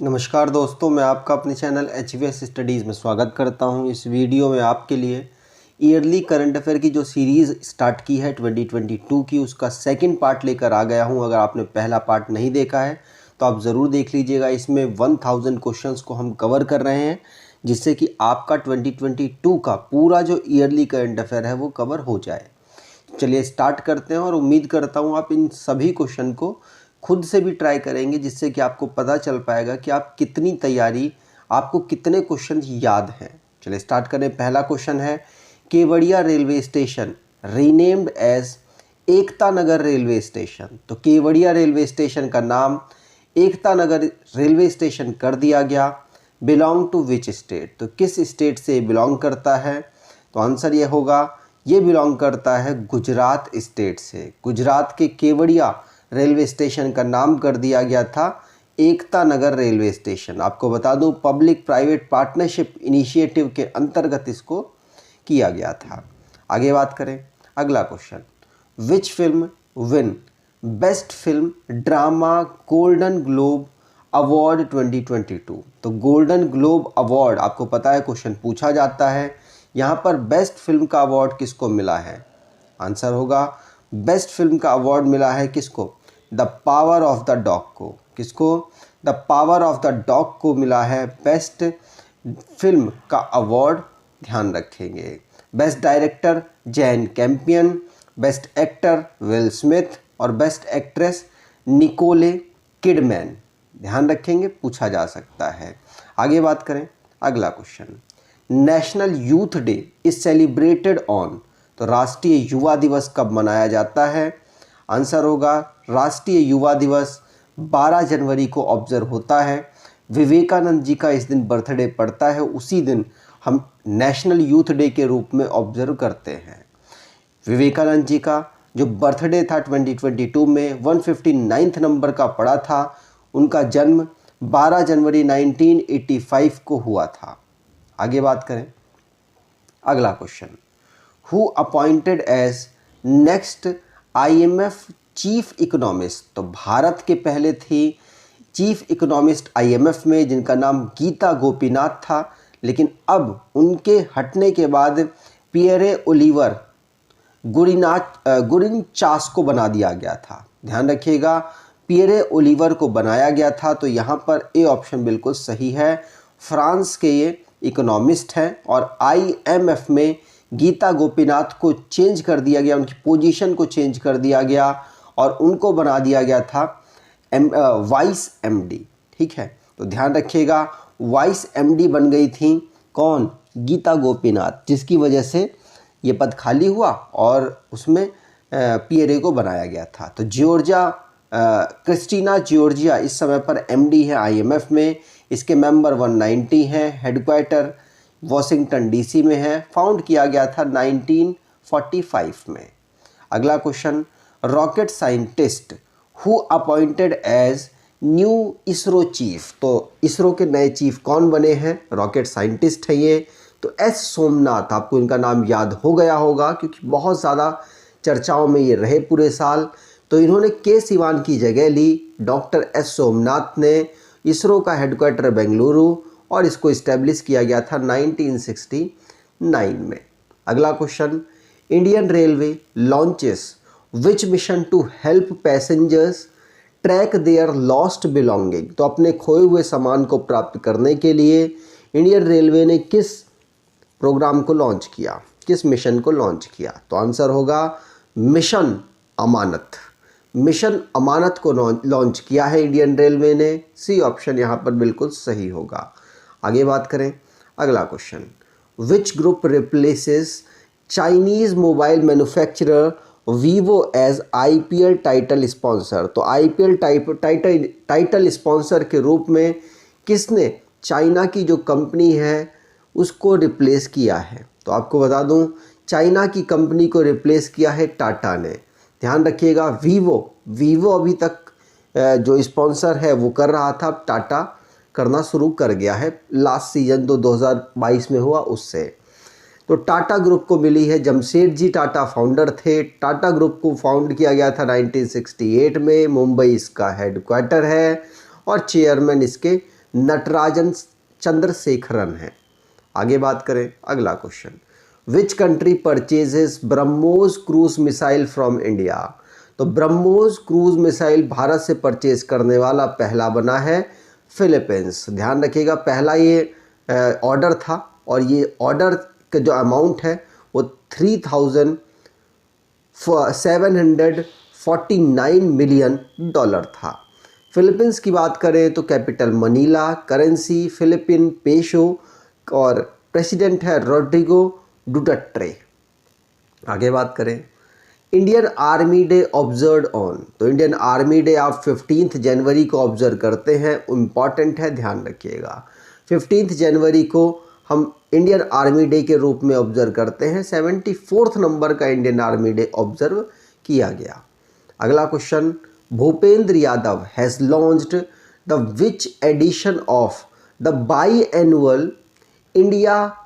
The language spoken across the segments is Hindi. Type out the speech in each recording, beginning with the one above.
नमस्कार दोस्तों, मैं आपका अपने चैनल HVS स्टडीज़ में स्वागत करता हूं। इस वीडियो में आपके लिए ईयरली करंट अफेयर की जो सीरीज़ स्टार्ट की है 2022 की, उसका सेकंड पार्ट लेकर आ गया हूं। अगर आपने पहला पार्ट नहीं देखा है तो आप ज़रूर देख लीजिएगा। इसमें 1000 क्वेश्चंस को हम कवर कर रहे हैं, जिससे कि आपका 2022 का पूरा जो ईयरली करंट अफेयर है वो कवर हो जाए। चलिए स्टार्ट करते हैं और उम्मीद करता हूँ आप इन सभी क्वेश्चन को खुद से भी ट्राई करेंगे, जिससे कि आपको पता चल पाएगा कि आप कितनी तैयारी, आपको कितने क्वेश्चन याद हैं। चलिए स्टार्ट करें। पहला क्वेश्चन है, Kevadia railway station renamed as Ekta Nagar railway station. तो केवड़िया रेलवे स्टेशन का नाम एकता नगर रेलवे स्टेशन कर दिया गया। बिलोंग टू विच स्टेट, तो किस स्टेट से बिलोंग करता है? तो आंसर ये होगा, ये बिलोंग करता है गुजरात स्टेट से। गुजरात के केवड़िया रेलवे स्टेशन का नाम कर दिया गया था एकता नगर रेलवे स्टेशन। आपको बता दूं, पब्लिक प्राइवेट पार्टनरशिप इनिशिएटिव के अंतर्गत इसको किया गया था। आगे बात करें। अगला question, which film win best film drama golden globe award 2022। तो गोल्डन ग्लोब अवार्ड, आपको पता है क्वेश्चन पूछा जाता है, यहाँ पर बेस्ट फिल्म का अवार्ड किसको मिला है? आंसर होगा, बेस्ट फिल्म का अवार्ड मिला है किसको? The power of the dog को। किसको? The power of the dog को मिला है बेस्ट फिल्म का अवार्ड। ध्यान रखेंगे। Best director Jane Campion, best actor Will Smith और बेस्ट एक्ट्रेस निकोले किडमैन। ध्यान रखेंगे, पूछा जा सकता है। आगे बात करें। अगला question, national youth day is celebrated on. तो राष्ट्रीय युवा दिवस कब मनाया जाता है? आंसर होगा, राष्ट्रीय युवा दिवस 12 जनवरी को ऑब्जर्व होता है। विवेकानंद जी का इस दिन बर्थडे पड़ता है, उसी दिन हम नेशनल यूथ डे के रूप में ऑब्जर्व करते हैं। विवेकानंद जी का जो बर्थडे था 2022 में 159 नंबर का पड़ा था। उनका जन्म 12 जनवरी 1985 को हुआ था। आगे बात करें। अगला question, who appointed as next IMF chief economist. तो भारत के पहले थी चीफ इकोनॉमिस्ट IMF में, जिनका नाम गीता गोपीनाथ था, लेकिन अब उनके हटने के बाद पियरे ओलिवर गुरिनचास को बना दिया गया था। ध्यान रखिएगा, पियरे ओलिवर को बनाया गया था। तो यहाँ पर ए ऑप्शन बिल्कुल सही है। फ्रांस के ये इकोनॉमिस्ट हैं और IMF में गीता गोपीनाथ को चेंज कर दिया गया, उनकी पोजीशन को चेंज कर दिया गया और उनको बना दिया गया था वाइस MD। ठीक है, तो ध्यान रखिएगा, वाइस MD बन गई थी कौन? गीता गोपीनाथ, जिसकी वजह से ये पद खाली हुआ और उसमें पियरे को बनाया गया था। तो क्रिस्टीना जॉर्जिया इस समय पर MD है IMF में। इसके मेंबर 190 हैं। हेडक्वार्टर वॉशिंगटन DC में है। फाउंड किया गया था 1945 में। अगला question, rocket scientist who appointed as new ISRO chief. तो इसरो के नए चीफ कौन बने हैं? रॉकेट साइंटिस्ट है ये। तो S सोमनाथ, आपको इनका नाम याद हो गया होगा क्योंकि बहुत ज़्यादा चर्चाओं में ये रहे पूरे साल। तो इन्होंने के सिवान की जगह ली। डॉक्टर S सोमनाथ ने इसरो का हेडक्वार्टर बेंगलुरु और इसको इस्टेब्लिश किया गया था 1969 में। अगला question, Indian railway launches which mission to help passengers track their lost belonging. तो अपने खोए हुए सामान को प्राप्त करने के लिए इंडियन रेलवे ने किस प्रोग्राम को लॉन्च किया, किस मिशन को लॉन्च किया? तो आंसर होगा मिशन अमानत। मिशन अमानत को लॉन्च किया है इंडियन रेलवे ने। सी ऑप्शन यहाँ पर बिल्कुल सही होगा। आगे बात करें। अगला question, which group replaces Chinese mobile manufacturer Vivo as IPL title sponsor. तो IPL टाइटल स्पॉन्सर के रूप में किसने चाइना की जो कंपनी है उसको रिप्लेस किया है? तो आपको बता दूं, चाइना की कंपनी को रिप्लेस किया है टाटा ने। ध्यान रखिएगा, वीवो अभी तक जो स्पॉन्सर है वो कर रहा था, टाटा करना शुरू कर गया है। लास्ट सीजन तो 2022 में हुआ उससे। तो टाटा ग्रुप को मिली है, जमशेदजी टाटा फाउंडर थे। टाटा ग्रुप को फाउंड किया गया था 1968 में। मुंबई इसका हेडक्वार्टर है और चेयरमैन इसके नटराजन चंद्रशेखरन हैं। आगे बात करें अगला question, which country purchases BrahMos cruise missile from India. तो ब्रह्मोस क्रूज मिसाइल भारत से परचेज करने वाला पहला बना है फिलीपींस। ध्यान रखिएगा, पहला ये ऑर्डर था और ये ऑर्डर का जो अमाउंट है वो $3,749 मिलियन था। फिलीपींस की बात करें तो कैपिटल मनीला, करेंसी फिलिपिन पेशो और प्रेसिडेंट है रोड्रिगो डुटर्टे। आगे बात करें, Indian army day observe on. तो इंडियन आर्मी डे आप 15 जनवरी को ऑब्जर्व करते हैं, इम्पॉर्टेंट है, ध्यान रखिएगा। 15 जनवरी को हम इंडियन आर्मी डे के रूप में ऑब्जर्व करते हैं। 74th नंबर का इंडियन आर्मी डे ऑब्जर्व किया गया। अगला question, Bhupendra Yadav has launched the which edition of the by annual India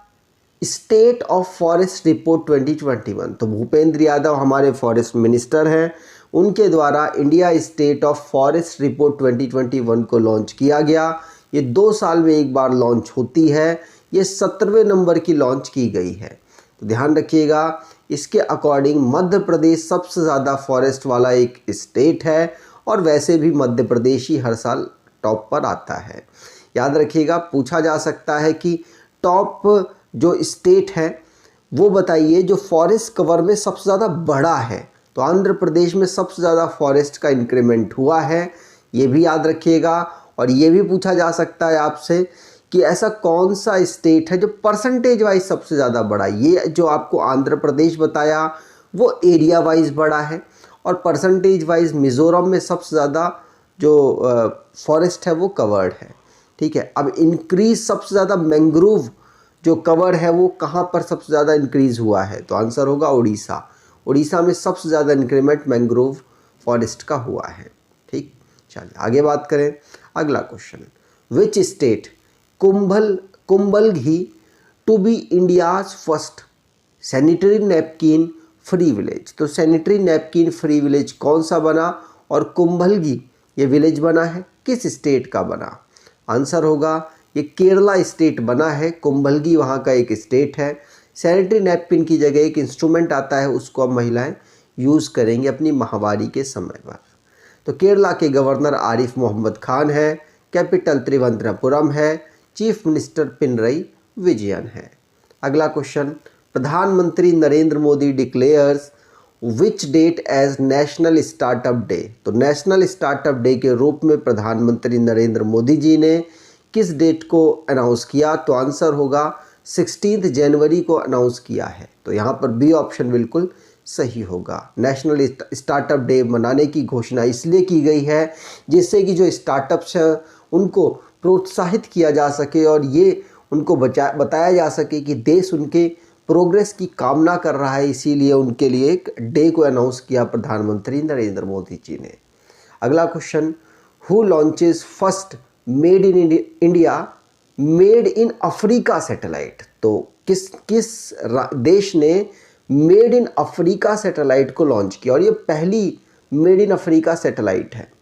state of forest report 2021। तो भूपेंद्र यादव हमारे फॉरेस्ट मिनिस्टर हैं, उनके द्वारा India state of forest report 2021 को लॉन्च किया गया। ये 2 साल में एक बार लॉन्च होती है, ये 17वें नंबर की लॉन्च की गई है। तो ध्यान रखिएगा, इसके अकॉर्डिंग मध्य प्रदेश सबसे ज़्यादा फॉरेस्ट वाला एक स्टेट है और वैसे भी मध्य प्रदेश ही हर साल टॉप पर आता है। याद रखिएगा, पूछा जा सकता है कि टॉप जो स्टेट है वो बताइए जो फॉरेस्ट कवर में सबसे ज़्यादा बड़ा है। तो आंध्र प्रदेश में सबसे ज़्यादा फॉरेस्ट का इंक्रीमेंट हुआ है, ये भी याद रखिएगा। और ये भी पूछा जा सकता है आपसे कि ऐसा कौन सा स्टेट है जो परसेंटेज वाइज सबसे ज़्यादा बड़ा है। ये जो आपको आंध्र प्रदेश बताया वो एरिया वाइज बड़ा है और परसेंटेज वाइज मिज़ोरम में सबसे ज़्यादा जो फॉरेस्ट है वो कवर्ड है। ठीक है, अब इंक्रीज सबसे ज़्यादा मैंग्रोव जो कवर है वो कहाँ पर सबसे ज़्यादा इंक्रीज़ हुआ है। तो आंसर होगा उड़ीसा। उड़ीसा में सबसे ज़्यादा इंक्रीमेंट मैंग्रोव फॉरेस्ट का हुआ है। ठीक, चलिए आगे बात करें। अगला question, which state Kumbalangi to be India's first sanitary napkin free village. तो सैनिटरी नैपकिन फ्री विलेज कौन सा बना और कुंभलगढ़ी ये विलेज बना है किस स्टेट का बना। आंसर होगा ये केरला स्टेट बना है। कुंभलगढ़ी वहाँ का एक स्टेट है। सैनिटरी नैपकिन की जगह एक इंस्ट्रूमेंट आता है, उसको अब महिलाएं यूज़ करेंगी अपनी माहवारी के समय पर। तो केरला के गवर्नर आरिफ मोहम्मद खान है, कैपिटल त्रिवंतपुरम है, चीफ मिनिस्टर पिनरई विजयन है। अगला क्वेश्चन, प्रधानमंत्री Narendra Modi declares which date as national startup day. तो नेशनल स्टार्टअप डे के रूप में प्रधानमंत्री नरेंद्र मोदी जी ने किस डेट को अनाउंस किया। तो आंसर होगा 16 जनवरी को अनाउंस किया है। तो यहाँ पर बी ऑप्शन बिल्कुल सही होगा। नेशनल स्टार्टअप डे मनाने की घोषणा इसलिए की गई है जिससे कि जो स्टार्टअप्स हैं उनको प्रोत्साहित किया जा सके और ये उनको बताया जा सके कि देश उनके प्रोग्रेस की कामना कर रहा है, इसीलिए उनके लिए एक डे को अनाउंस किया प्रधानमंत्री नरेंद्र मोदी जी ने। अगला question, who launches first made in India made in Africa satellite. तो किस देश ने मेड इन अफ्रीका सैटेलाइट को लॉन्च किया और ये पहली मेड इन अफ्रीका सैटेलाइट है।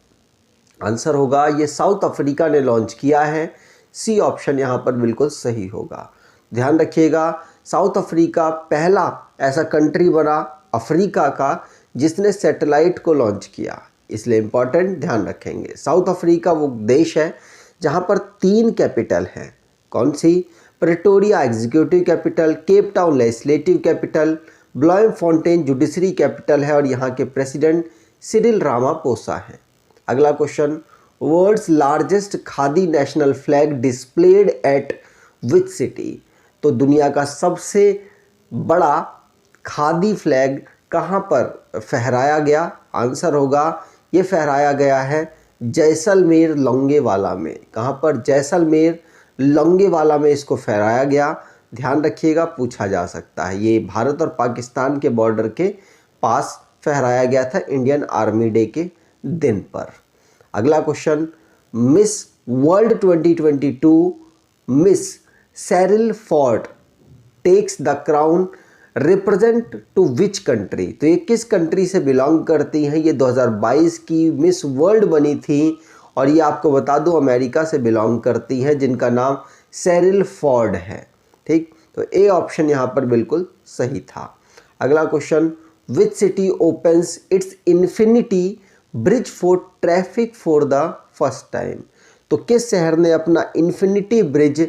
आंसर होगा ये साउथ अफ्रीका ने लॉन्च किया है। सी ऑप्शन यहाँ पर बिल्कुल सही होगा। ध्यान रखिएगा, साउथ अफ्रीका पहला ऐसा कंट्री बना अफ्रीका का जिसने सैटेलाइट को लॉन्च किया, इसलिए इम्पॉर्टेंट ध्यान रखेंगे। साउथ अफ्रीका वो देश है जहाँ पर 3 कैपिटल हैं। कौन सी? Pretoria executive capital, Cape Town legislative capital, Bloemfontein judiciary capital है और यहाँ के प्रेसिडेंट सिरिल रामापोसा हैं। अगला question, world's largest khadi national flag displayed at which city. तो दुनिया का सबसे बड़ा खादी फ्लैग कहाँ पर फहराया गया। आंसर होगा ये फहराया गया है जैसलमेर लोंगेवाला में। कहाँ पर? जैसलमेर लोंगेवाला में इसको फहराया गया। ध्यान रखिएगा, पूछा जा सकता है। ये भारत और पाकिस्तान के बॉर्डर के पास फहराया गया था इंडियन आर्मी डे के दिन पर। अगला question, miss world 2022 miss Seril Fort takes the crown represent to which country. तो ये किस कंट्री से बिलोंग करती हैं? ये 2022 की मिस वर्ल्ड बनी थी और ये आपको बता दूं अमेरिका से बिलोंग करती हैं, जिनका नाम सेरिल फोर्ड है। ठीक, तो ए ऑप्शन यहाँ पर बिल्कुल सही था। अगला question, which city opens it's infinity bridge for traffic for the first time? तो किस शहर ने अपना इन्फिनिटी ब्रिज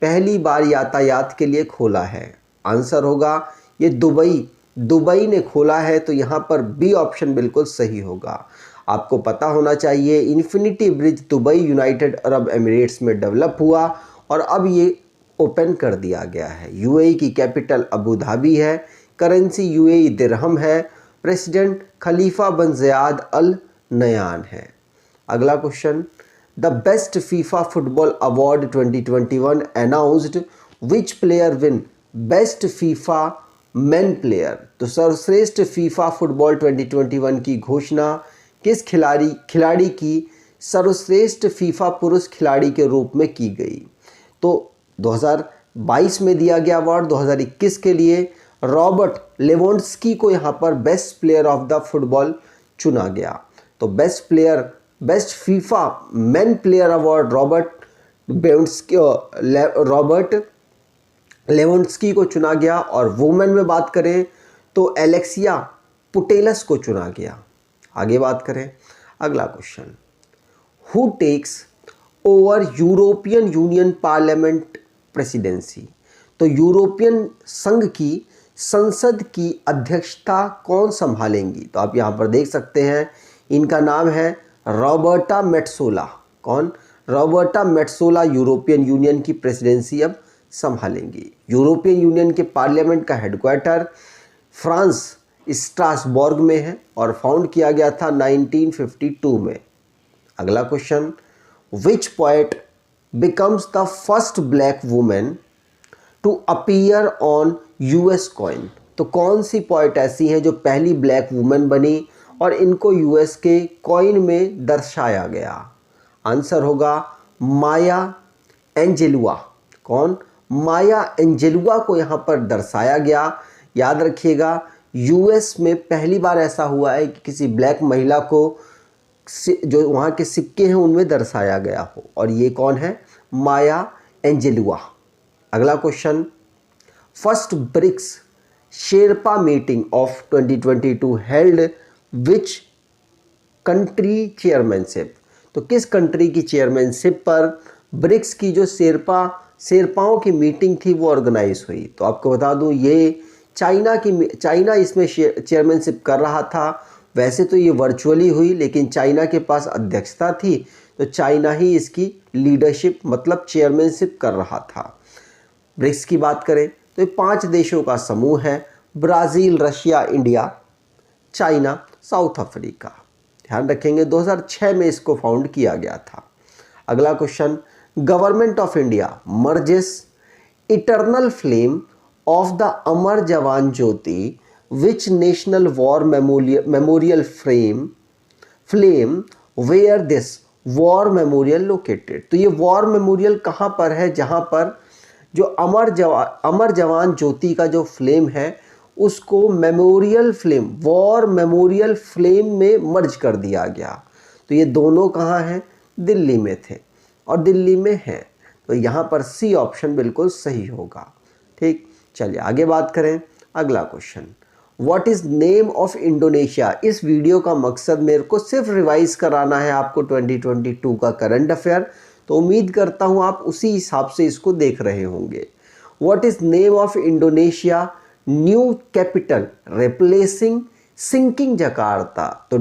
पहली बार यातायात के लिए खोला है? आंसर होगा ये दुबई ने खोला है। तो यहाँ पर बी ऑप्शन बिल्कुल सही होगा। आपको पता होना चाहिए infinity bridge Dubai United Arab Emirates में डेवलप हुआ और अब ये ओपन कर दिया गया है। यूएई की कैपिटल अबू धाबी है, करेंसी यूएई दिरहम है, प्रेसिडेंट खलीफा बिन ज़ायद अल नयान है। अगला question, the best FIFA football award 2021 announced, which player win best FIFA main player? तो सर्वश्रेष्ठ फीफा फुटबॉल 2021 की घोषणा किस खिलाड़ी की सर्वश्रेष्ठ फीफा पुरुष खिलाड़ी के रूप में की गई? तो 2022 में दिया गया अवार्ड, 2021 के लिए रॉबर्ट लेवेंडोव्स्की को यहाँ पर best player of the football चुना गया। तो best FIFA main player award Robert Lewandowski को चुना गया और वुमेन में बात करें तो एलेक्सिया पुटेलस को चुना गया। आगे बात करें, अगला question, who takes over European Union parliament presidency? तो यूरोपियन संघ की संसद की अध्यक्षता कौन संभालेंगी? तो आप यहाँ पर देख सकते हैं, इनका नाम है रॉबर्टा मेट्सोला। कौन? रॉबर्टा मेट्सोला यूरोपियन यूनियन की प्रेसिडेंसी अब संभालेंगी। यूरोपियन यूनियन के पार्लियामेंट का हेडक्वार्टर फ्रांस स्ट्रासबर्ग में है और फाउंड किया गया था 1952 में। अगला question, which poet becomes the first black women to appear on US coin? तो कौन सी पोएट ऐसी है जो पहली ब्लैक वुमेन बनी और इनको यूएस के कॉइन में दर्शाया गया? आंसर होगा माया एंजेलुआ। कौन? माया एंजेलुआ को यहाँ पर दर्शाया गया। याद रखिएगा, यूएस में पहली बार ऐसा हुआ है कि किसी ब्लैक महिला को जो वहाँ के सिक्के हैं उनमें दर्शाया गया हो, और ये कौन है? Maya Angelou. अगला question, first BRICS sherpa meeting of 2022 held which country chairmanship? तो किस कंट्री की चेयरमैनशिप पर ब्रिक्स की जो शेरपाओं की मीटिंग थी वो ऑर्गेनाइज हुई? तो आपको बता दूं ये चाइना इसमें चेयरमैनशिप कर रहा था। वैसे तो ये वर्चुअली हुई, लेकिन चाइना के पास अध्यक्षता थी तो चाइना ही इसकी लीडरशिप मतलब चेयरमैनशिप कर रहा था। ब्रिक्स की बात करें तो ये 5 देशों का समूह है, Brazil, Russia, India, China, south Africa. ध्यान रखेंगे 2006 में इसको फाउंड किया गया था। अगला question, government of India merges eternal flame of the Amar Jawan Jyoti which national war memorial flame where this war memorial located? तो ये वॉर मेमोरियल कहाँ पर है? जहाँ पर जो अमर जवान ज्योति का जो फ्लेम है उसको वॉर मेमोरियल फ्लेम में मर्ज कर दिया गया। तो ये दोनों कहाँ हैं? दिल्ली में थे और दिल्ली में हैं। तो यहाँ पर सी ऑप्शन बिल्कुल सही होगा। ठीक, चलिए आगे बात करें। अगला question, what is name of Indonesia? इस वीडियो का मकसद मेरे को सिर्फ रिवाइज कराना है आपको 2022 का करंट अफेयर, तो उम्मीद करता हूँ आप उसी हिसाब से इसको देख रहे होंगे। What is name of Indonesia new capital replacing sinking Jakarta? तो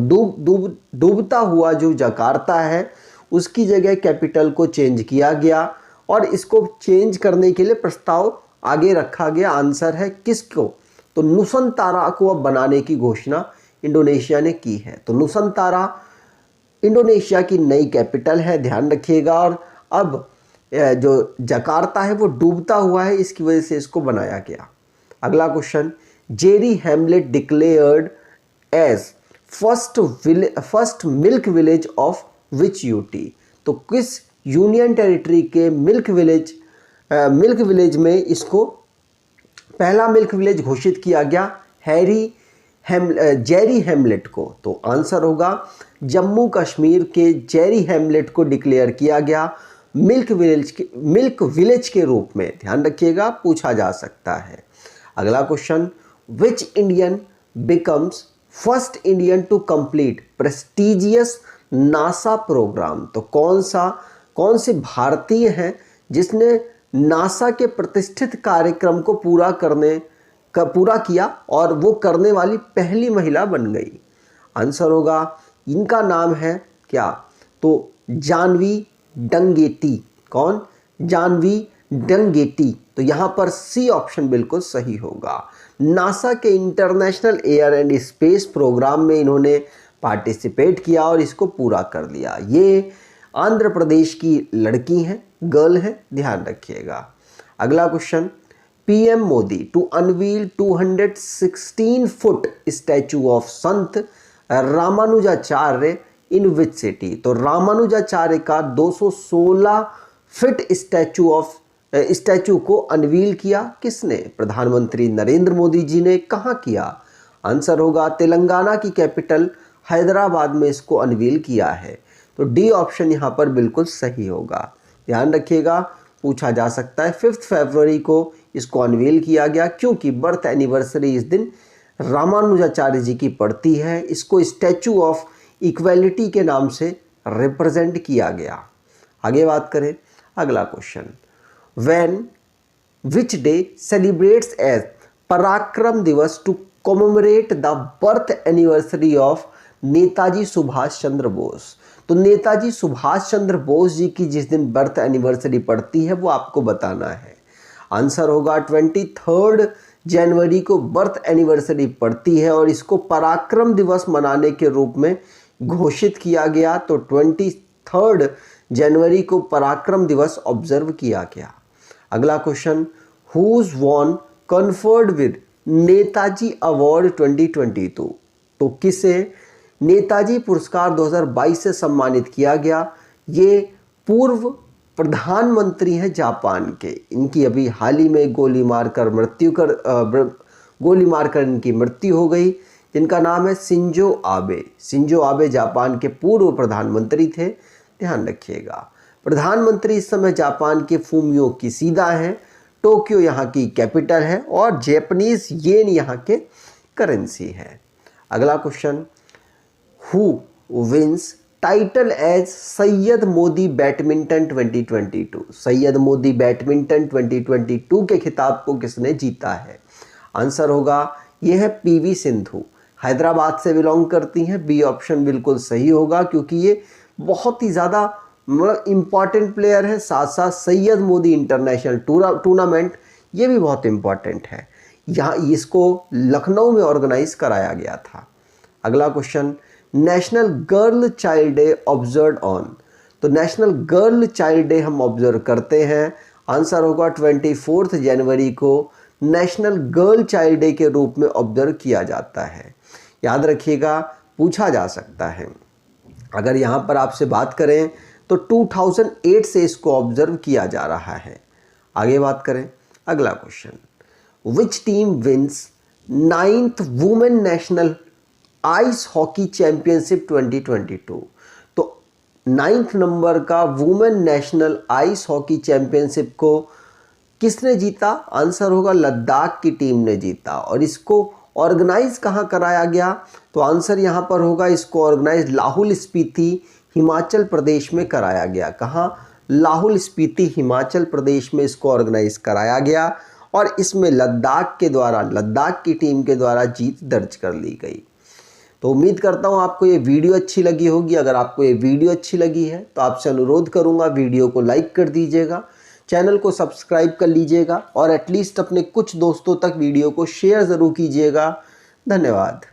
डूबता हुआ जो जकार्ता है उसकी जगह कैपिटल को चेंज किया गया और इसको चेंज करने के लिए प्रस्ताव आगे रखा गया। आंसर है किसको? तो नुसंतारा को अब बनाने की घोषणा इंडोनेशिया ने की है। तो नुसंतारा इंडोनेशिया की नई कैपिटल है, ध्यान रखिएगा। और अब जो जकार्ता है वो डूबता हुआ है, इसकी वजह से इसको बनाया गया। अगला question, Jeri hamlet declared as first milk village of which UT? तो किस यूनियन टेरिटरी के मिल्क विलेज में इसको पहला मिल्क विलेज घोषित किया गया? जेरी हेमलेट को? तो आंसर होगा जम्मू कश्मीर के जेरी हेमलेट को डिक्लेयर किया गया मिल्क विलेज के रूप में। ध्यान रखिएगा, पूछा जा सकता है। अगला question, which Indian becomes first Indian to complete prestigious NASA programme? तो कौन से भारतीय हैं जिसने नासा के प्रतिष्ठित कार्यक्रम को पूरा किया और वो करने वाली पहली महिला बन गई? आंसर होगा, इनका नाम है क्या? तो जानवी डंगेटी। कौन? जानवी डंगेटी। तो यहाँ पर सी ऑप्शन बिल्कुल सही होगा। नासा के international air and space programme में इन्होंने पार्टिसिपेट किया और इसको पूरा कर लिया। ये आंध्र प्रदेश की लड़की हैं, गर्ल है, ध्यान रखिएगा। अगला question, PM Modi to unveil 216 foot statue of Sant Ramanujacharya in which city? तो रामानुजाचार्य का 216 फीट स्टैचू को अनवील किया किसने? प्रधानमंत्री नरेंद्र मोदी जी ने। कहाँ किया? आंसर होगा तेलंगाना की कैपिटल हैदराबाद में इसको अनवील किया है। तो डी ऑप्शन यहाँ पर बिल्कुल सही होगा। ध्यान रखिएगा, पूछा जा सकता है। 5 फरवरी को इसको अनवील किया गया क्योंकि बर्थ एनिवर्सरी इस दिन रामानुजाचार्य जी की पड़ती है। इसको स्टैचू ऑफ इक्वेलिटी के नाम से रिप्रेजेंट किया गया। आगे बात करें, अगला question, when which day celebrates as Parakram Diwas to commemorate the birth anniversary of Netaji Subhash Chandra Bose? तो नेताजी सुभाष चंद्र बोस जी की जिस दिन बर्थ एनिवर्सरी पड़ती है वो आपको बताना है। आंसर होगा 23 जनवरी को बर्थ एनिवर्सरी पड़ती है और इसको पराक्रम दिवस मनाने के रूप में घोषित किया गया। तो 23 जनवरी को पराक्रम दिवस ऑब्जर्व किया गया। अगला question, who's won conferred with Netaji award 2022? तो किसे नेताजी पुरस्कार 2022 से सम्मानित किया गया? ये पूर्व प्रधानमंत्री हैं जापान के। इनकी अभी हाल ही में गोली मारकर इनकी मृत्यु हो गई, जिनका नाम है Shinzo Abe. Shinzo Abe Japan के पूर्व प्रधानमंत्री थे, ध्यान रखिएगा। प्रधानमंत्री इस समय जापान के फूमियो किशिदा हैं। टोक्यो यहाँ की कैपिटल है और जापानीज येन यहाँ के करेंसी है। अगला question, who wins title as Syed Modi badminton 2022? Syed Modi badminton 2022 के खिताब को किसने जीता है? आंसर होगा, यह है पीवी सिंधु, हैदराबाद से बिलोंग करती हैं। बी ऑप्शन बिल्कुल सही होगा क्योंकि ये बहुत ही ज़्यादा इम्पॉर्टेंट प्लेयर है। साथ साथ सैयद मोदी इंटरनेशनल टूर्नामेंट ये भी बहुत इम्पॉर्टेंट है। यहाँ इसको लखनऊ में ऑर्गेनाइज कराया गया था। अगला question, national girl child day observe on? तो नेशनल गर्ल चाइल्ड डे हम ऑब्जर्व करते हैं। आंसर होगा 24 जनवरी को नेशनल गर्ल चाइल्ड डे के रूप में ऑब्जर्व किया जाता है। याद रखिएगा, पूछा जा सकता है। अगर यहाँ पर आपसे बात करें तो 2008 से इसको ऑब्जर्व किया जा रहा है। आगे बात करें, अगला question, which team wins 9th women national ice hockey championship 2022? तो 9th नंबर का women national ice hockey championship को किसने जीता? आंसर होगा लद्दाख की टीम ने जीता। और इसको ऑर्गेनाइज कहाँ कराया गया? तो आंसर यहाँ पर होगा, इसको ऑर्गेनाइज लाहौल स्पीति हिमाचल प्रदेश में कराया गया। कहाँ? लाहौल स्पीति हिमाचल प्रदेश में इसको ऑर्गेनाइज कराया गया और इसमें लद्दाख की टीम के द्वारा जीत दर्ज कर ली गई। तो उम्मीद करता हूँ आपको ये वीडियो अच्छी लगी होगी। अगर आपको ये वीडियो अच्छी लगी है तो आपसे अनुरोध करूँगा, वीडियो को लाइक कर दीजिएगा, चैनल को सब्सक्राइब कर लीजिएगा और एटलीस्ट अपने कुछ दोस्तों तक वीडियो को शेयर ज़रूर कीजिएगा। धन्यवाद।